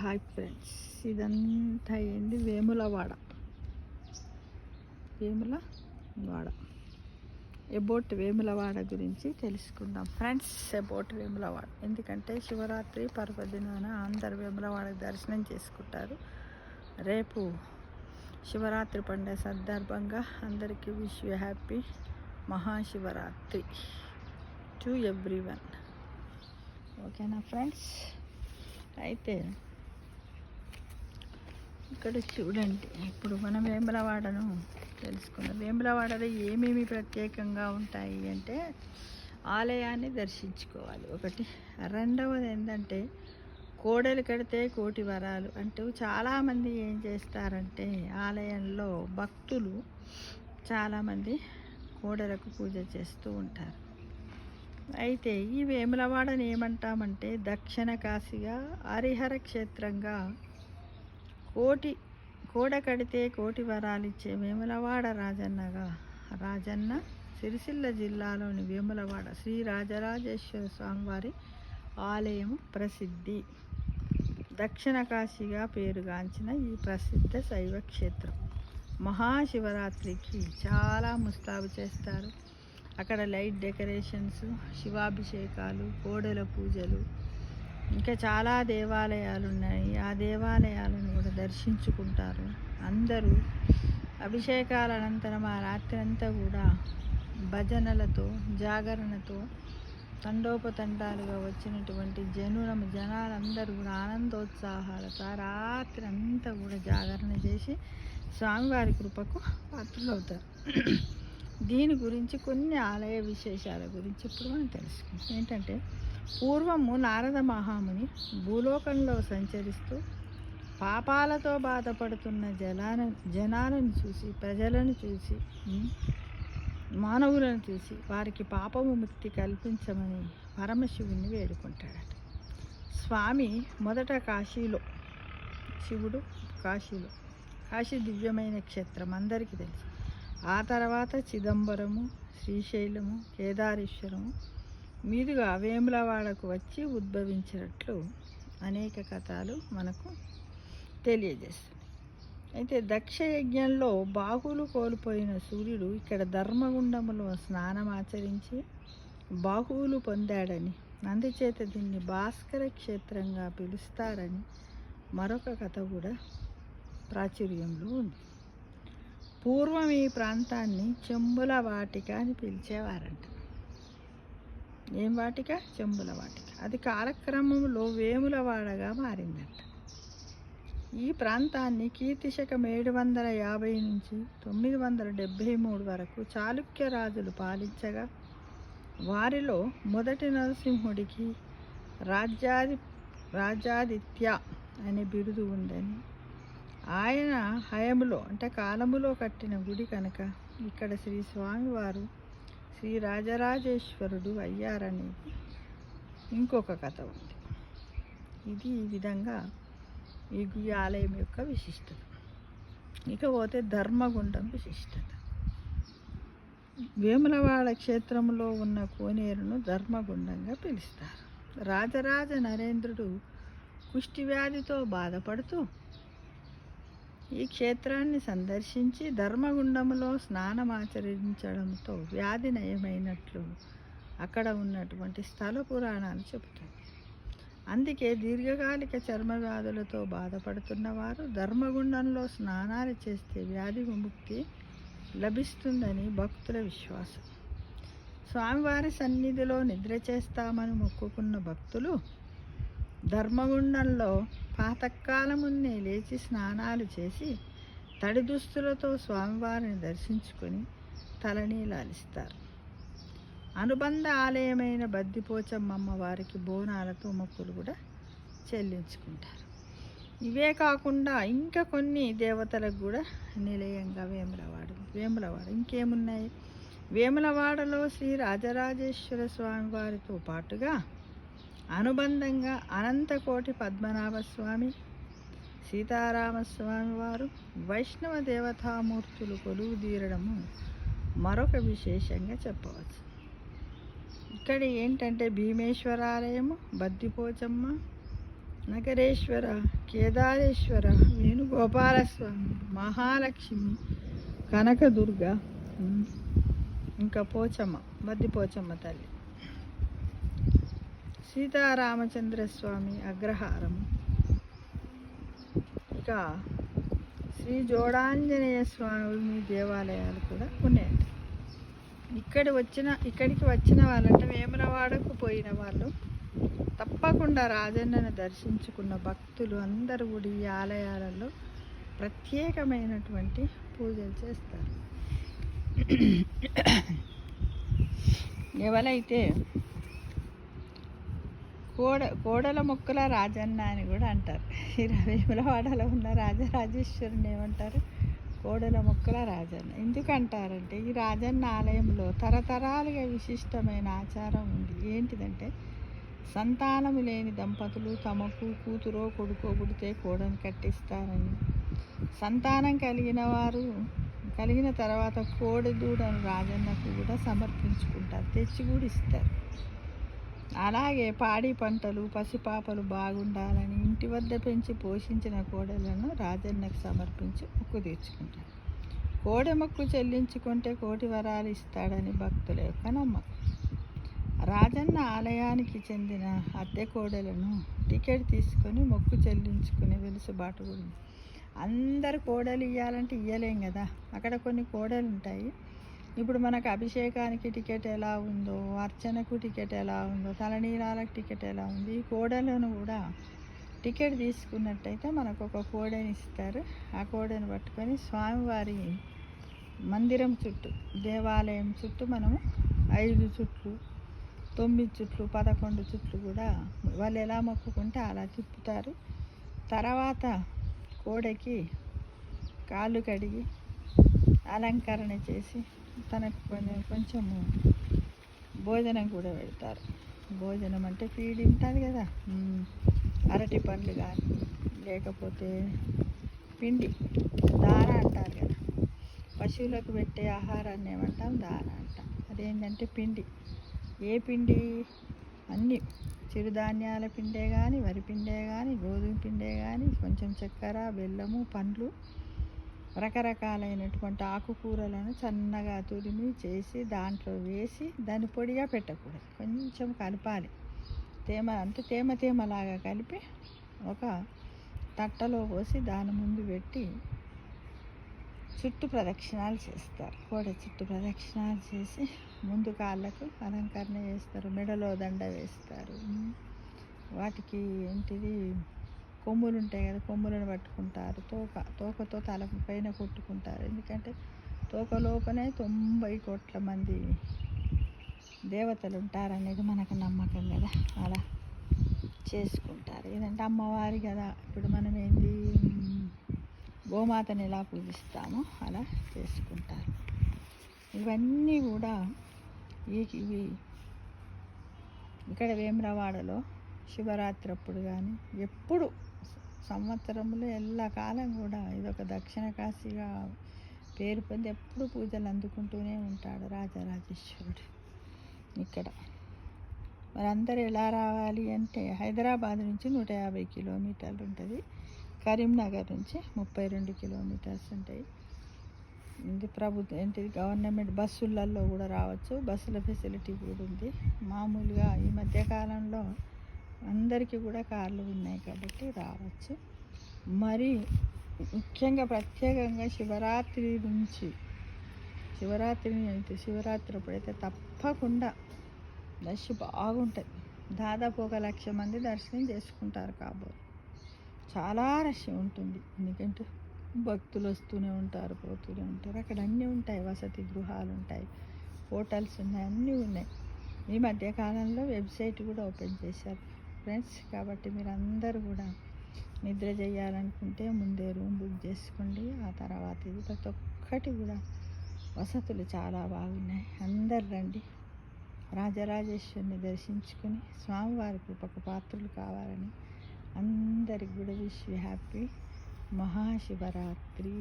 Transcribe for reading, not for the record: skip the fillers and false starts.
Hi friends, ఇదంతా అయింది Vemulawada. About Vemulawada గురించి తెలుసుకుందాం ఫ్రెండ్స్. అబౌట్ వేములవాడ ఎందుకంటే శివరాత్రి పర్వదినాన అందరు వేములవాడకు దర్శనం చేసుకుంటారు. రేపు శివరాత్రి పండుగ సందర్భంగా అందరికీ wish you happy Mahashivratri to everyone. ఓకేనా ఫ్రెండ్స్? అయితే ఇక్కడ చూడండి, ఇప్పుడు మనం వేములవాడను తెలుసుకుందాం. వేములవాడలో ఏమేమి ప్రత్యేకంగా ఉంటాయి అంటే ఆలయాన్ని దర్శించుకోవాలి ఒకటి. రెండవది ఏంటంటే కోడలు కడితే కోటి వరాలు అంటూ చాలామంది ఏం చేస్తారంటే ఆలయంలో భక్తులు చాలామంది కోడలకు పూజ చేస్తూ ఉంటారు. అయితే ఈ వేములవాడని ఏమంటామంటే దక్షిణ కాశీగా, హరిహర క్షేత్రంగా, కోడ కడితే కోటి వరాలు ఇచ్చే వేములవాడ రాజన్న సిరిసిల్ల జిల్లాలోని వేములవాడ శ్రీ రాజరాజేశ్వర స్వామివారి ఆలయం ప్రసిద్ధి. దక్షిణ కాశీగా పేరుగాంచిన ఈ ప్రసిద్ధ శైవ క్షేత్రం మహాశివరాత్రికి చాలా ముస్తాబు చేస్తారు. అక్కడ లైట్ డెకరేషన్స్, శివాభిషేకాలు, కోడెల పూజలు, ఇంకా చాలా దేవాలయాలు ఉన్నాయి. ఆ దేవాలయాలను కూడా దర్శించుకుంటారు అందరూ. అభిషేకాల అనంతరం ఆ రాత్రి అంతా కూడా భజనలతో, జాగరణతో తండోపతండాలుగా వచ్చినటువంటి జనాలందరూ కూడా ఆనందోత్సాహాలతో ఆ రాత్రి అంతా కూడా జాగరణ చేసి స్వామివారి కృపకు పాత్రులవుతారు. దీని గురించి కొన్ని ఆలయ విశేషాల గురించి ఇప్పుడు మనం తెలుసుకుంటాం. ఏంటంటే పూర్వము నారద మహాముని భూలోకంలో సంచరిస్తూ పాపాలతో బాధపడుతున్న జనాలను చూసి, ప్రజలను చూసి, మానవులను చూసి వారికి పాపము ముక్తి కల్పించమని పరమశివుని వేడుకుంటాడట. స్వామి మొదట కాశీ దివ్యమైన క్షేత్రం అందరికీ తెలుసు. ఆ తర్వాత చిదంబరము, శ్రీశైలము, కేదారేశ్వరము మీదుగా వేములవాడకు వచ్చి ఉద్భవించినట్లు అనేక కథలు మనకు తెలియజేస్తుంది. అయితే దక్ష యజ్ఞంలో బాహువులు కోల్పోయిన సూర్యుడు ఇక్కడ ధర్మగుండములో స్నానమాచరించి బాహువులు పొందాడని, అందుచేత దీన్ని భాస్కర క్షేత్రంగా పిలుస్తారని మరొక కథ కూడా ప్రాచుర్యంలో ఉంది. పూర్వం ఈ ప్రాంతాన్ని చెంబుల వాటిక అని పిలిచేవారంట. ఏం వాటిక? చెంబుల వాటిక. అది కాలక్రమంలో వేములవాడగా మారిందంట. ఈ ప్రాంతాన్ని కీర్తి శకం 750 నుంచి 973 వరకు చాళుక్య రాజులు పాలించగా వారిలో మొదటి నరసింహుడికి రాజాదిత్య అనే బిరుదు ఉందని, ఆయన హయములో అంటే కాలములో కట్టిన గుడి కనుక ఇక్కడ శ్రీ స్వామివారు శ్రీ రాజరాజేశ్వరుడు అయ్యారనేది ఇంకొక కథ ఉంది. ఇది ఈ విధంగా ఈ ఆలయం యొక్క విశిష్టత. ఇకపోతే ధర్మగుండం విశిష్టత. వేములవాడ క్షేత్రంలో ఉన్న కోనేరును ధర్మగుండంగా పిలుస్తారు. రాజరాజ నరేంద్రుడు కుష్టి వ్యాధితో బాధపడుతూ ఈ క్షేత్రాన్ని సందర్శించి ధర్మగుండములో స్నానమాచరించడంతో వ్యాధి నయమైనట్లు అక్కడ ఉన్నటువంటి స్థల పురాణాలు చెబుతాయి. అందుకే దీర్ఘకాలిక చర్మ వ్యాధులతో బాధపడుతున్న వారు ధర్మగుండంలో స్నానాలు చేస్తే వ్యాధి విముక్తి లభిస్తుందని భక్తుల విశ్వాసం. స్వామివారి సన్నిధిలో నిద్ర చేస్తామని మొక్కుకున్న భక్తులు ధర్మగుండంలో పాతకాలమున్నే లేచి స్నానాలు చేసి తడి దుస్తులతో స్వామివారిని దర్శించుకొని తలనీలాలిస్తారు. అనుబంధ ఆలయమైన బద్దిపోచమ్మ వారికి బోనాలతో మొక్కులు కూడా చెల్లించుకుంటారు. ఇవే కాకుండా ఇంకా కొన్ని దేవతలకు కూడా నిలయంగా వేములవాడ ఇంకేమున్నాయి? వేములవాడలో శ్రీ రాజరాజేశ్వర స్వామి వారితో పాటుగా అనుబంధంగా అనంతకోటి పద్మనాభస్వామి, సీతారామస్వామి వారు, వైష్ణవ దేవతామూర్తులు కొలువు తీరడము మరొక విశేషంగా చెప్పవచ్చు. ఇక్కడ ఏంటంటే భీమేశ్వరాలయము, బద్దిపోచమ్మ, నగరేశ్వర, కేదారేశ్వర, వేణుగోపాలస్వామి, మహాలక్ష్మి, కనకదుర్గ, ఇంకా పోచమ్మ, మద్ది పోచమ్మ తల్లి, సీతారామచంద్రస్వామి అగ్రహారము, ఇక శ్రీ జోడాంజనేయ స్వామి దేవాలయాలు కూడా ఉన్నాయండి. ఇక్కడికి వచ్చిన వాళ్ళంటే వేములవాడకు పోయిన వాళ్ళు తప్పకుండా రాజన్నను దర్శించుకున్న భక్తులు అందరూ కూడా ఈ ఆలయాలలో ప్రత్యేకమైనటువంటి పూజలు చేస్తారు. ఎవరైతే కోడల మొక్కుల రాజన్న అని కూడా అంటారు. ఈ వేములవాడలో ఉన్న రాజరాజేశ్వరుని ఏమంటారు? కోడల మొక్కుల రాజన్న. ఎందుకు అంటారంటే ఈ రాజన్న ఆలయంలో తరతరాలుగా విశిష్టమైన ఆచారం ఉంది. ఏంటిదంటే సంతానము లేని దంపతులు తమకు కూతురో కొడుకో పుడితే కోడని కట్టిస్తారని, సంతానం కలిగిన తర్వాత కోడి దూడను రాజన్నకు కూడా సమర్పించుకుంటారు, తెచ్చి కూడా ఇస్తారు. అలాగే పాడి పంటలు పసిపాపలు బాగుండాలని ఇంటి వద్ద పెంచి పోషించిన కోడలను రాజన్నకు సమర్పించి మొక్కు తీర్చుకుంటారు. కోడి మొక్కు చెల్లించుకుంటే కోటి వరాలు ఇస్తాడని భక్తుల యొక్క నమ్మకం. రాజన్న ఆలయానికి చెందిన అద్దె కోడలను టికెట్ తీసుకొని మొక్కు చెల్లించుకునే వెలుసుబాటు కూడా ఉంది. అందరు కోడలు ఇవ్వాలంటే ఇవ్వలేం కదా, అక్కడ కొన్ని కోడలు ఉంటాయి. ఇప్పుడు మనకు అభిషేకానికి టికెట్ ఎలా ఉందో, అర్చనకు టికెట్ ఎలా ఉందో, తలనీలాలకు టికెట్ ఎలా ఉంది, ఈ కోడలను కూడా టికెట్ తీసుకున్నట్టయితే మనకు ఒక కోడని ఇస్తారు. ఆ కోడని పట్టుకొని స్వామివారి మందిరం చుట్టూ, దేవాలయం చుట్టూ మనము 5 చుట్లు, 9 చుట్లు, 11 చుట్లు కూడా వాళ్ళు ఎలా మొక్కుకుంటే అలా తిప్పుతారు. తర్వాత కోడకి కాళ్ళు కడిగి అలంకరణ చేసి తనకు కొంచెము భోజనం కూడా పెడతారు. భోజనం అంటే ఫీడ్ ఉంటుంది కదా, అరటి పండ్లు కానీ లేకపోతే పిండి దాన అంటారు కదా, పశువులకు పెట్టే ఆహారాన్ని ఏమంటాం? దాన అంటాం. అదేంటంటే పిండి. ఏ పిండి? అన్నీ చిరుధాన్యాల పిండే కానీ, వరి పిండే కానీ, గోధుమ పిండే కానీ, కొంచెం చక్కెర, బెల్లము, పండ్లు, రకరకాలైనటువంటి ఆకుకూరలను సన్నగా తురిమి చేసి దాంట్లో వేసి దాన్ని పొడిగా పెట్టకూడదు, కొంచెం కలపాలి. తేమలాగా కలిపి ఒక తట్టలో పోసి దాని ముందు పెట్టి చుట్టూ ప్రదక్షిణాలు చేస్తారు. కోడ చుట్టూ ప్రదక్షిణాలు చేసి ముందు కాళ్ళకు అలంకరణ చేస్తారు, మెడలో దండ వేస్తారు. వాటికి ఏంటిది కొమ్ములు ఉంటాయి కదా, కొమ్ములను పట్టుకుంటారు. తోకతో తల పైన కొట్టుకుంటారు. ఎందుకంటే తోక లోపలే 90 కోట్ల మంది దేవతలు ఉంటారనేది మనకు నమ్మకం కదా, అలా చేసుకుంటారు. ఏదంటే అమ్మవారి కదా, ఇప్పుడు మనం ఏంది గోమాతని ఎలా పూజిస్తామో అలా చేసుకుంటారు. ఇవన్నీ కూడా ఇవి ఇక్కడ వేములవాడలో శివరాత్రి అప్పుడు కానీ ఎప్పుడు సంవత్సరంలో ఎల్లకాలం కూడా ఇదొక దక్షిణ కాశీగా పేరు పొంది ఎప్పుడు పూజలు అందుకుంటూనే ఉంటాడు రాజరాజేశ్వరుడు ఇక్కడ. మరి అందరు ఎలా రావాలి అంటే హైదరాబాద్ నుంచి 150 కిలోమీటర్లు ఉంటుంది, కరీంనగర్ నుంచి 32 కిలోమీటర్స్ ఉంటాయి. ఇది ఏంటిది గవర్నమెంట్ బస్సులలో కూడా రావచ్చు, బస్సుల ఫెసిలిటీ కూడా ఉంది. మామూలుగా ఈ మధ్యకాలంలో అందరికీ కూడా కార్లు ఉన్నాయి కాబట్టి రావచ్చు. మరి ముఖ్యంగా ప్రత్యేకంగా శివరాత్రి అప్పుడైతే తప్పకుండా రష్ బాగుంటుంది. దాదాపు 1 లక్ష మంది దర్శనం చేసుకుంటారు కాబోలు. చాలా రష్ ఉంటుంది, ఎందుకంటే భక్తులు వస్తూనే ఉంటారు, పోతూనే ఉంటారు. అక్కడ అన్నీ ఉంటాయి, వసతి గృహాలు ఉంటాయి, హోటల్స్ ఉన్నాయి, అన్నీ ఉన్నాయి. ఈ మధ్యకాలంలో వెబ్సైట్ కూడా ఓపెన్ చేశారు ఫ్రెండ్స్. కాబట్టి మీరు అందరూ కూడా నిద్ర చేయాలనుకుంటే ముందే రూమ్ బుక్ చేసుకోండి. ఆ తర్వాత ఇది ప్రతి ఒక్కటి కూడా వసతులు చాలా బాగున్నాయి. అందరు రండి, రాజరాజేశ్వరిని దర్శించుకొని స్వామివారి కృపకు పాత్రలు కావాలని అందరికి కూడా విష్ హ్యాపీ మహాశివరాత్రి.